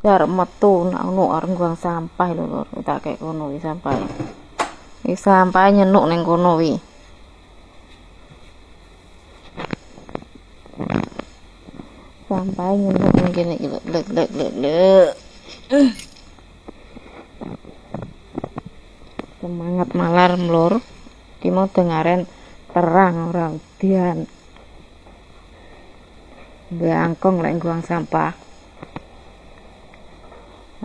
Ya arep metu nak ono arep buang sampah lho Lur. Tak kek kono iki sampah. Iki sampah nyenuk ning kono wi. Sampah nyenuk ning kene iki lek. Semangat malar Lur. Ki mau dengaren terang ora udian. Bangkong lek buang sampah.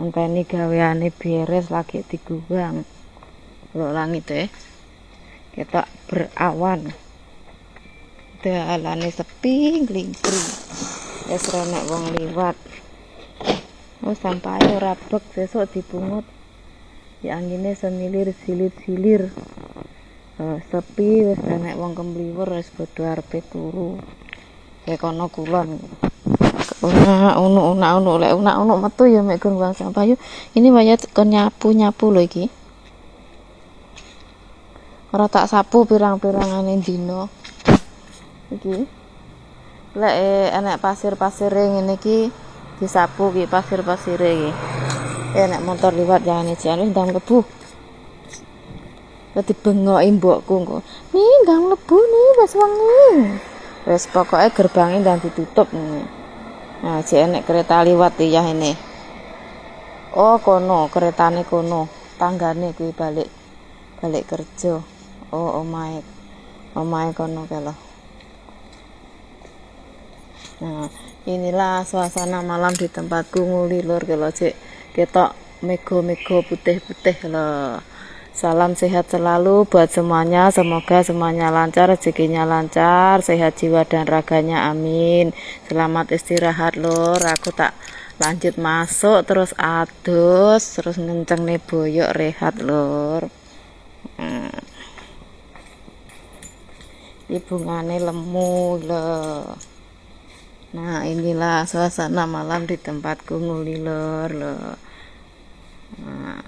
Enteni gaweane beres lagi diguang. Lho langit ketok berawan. Dalane sepi glingkring. Wis renek wong liwat. Oh sampahe ora bek sesuk dipungut. Ya angine semilir silir-silir. Sepi wis renek wong kemliwer wis bodho arepe turu. Kayak kono kulon. Ono lek ono metu ya mek gon buang sampah yo. Ini waya kon nyapu lho iki. Ora tak sapu pirang-pirangane dina. Iki. Lek enek pasir-pasire ngene iki disapu iki pasir-pasire iki. Enek motor liwat jane jan ndang mlebu. Dadi bengoki mbokku engko. Nih ndang mlebu nih wis wengi. Wis pokoke gerbange ndang ditutup nih. Nah, jek enek kereta liwat ya ini. Oh, kono, keretane kono. Tanggane kuwi balik kerja. Oh, omahe kono kalau. Nah, inilah suasana malam di tempatku nguli Lur kalau jek ketok mego-mego putih-putih lho. Salam sehat selalu buat semuanya, semoga semuanya lancar, rezekinya lancar, sehat jiwa dan raganya, amin. Selamat istirahat Lur, aku tak lanjut masuk terus adus, terus ngenceng nih boyok rehat Lur. Bungane lemu lho. Nah inilah suasana malam di tempatku nguli Lur lho. Nah,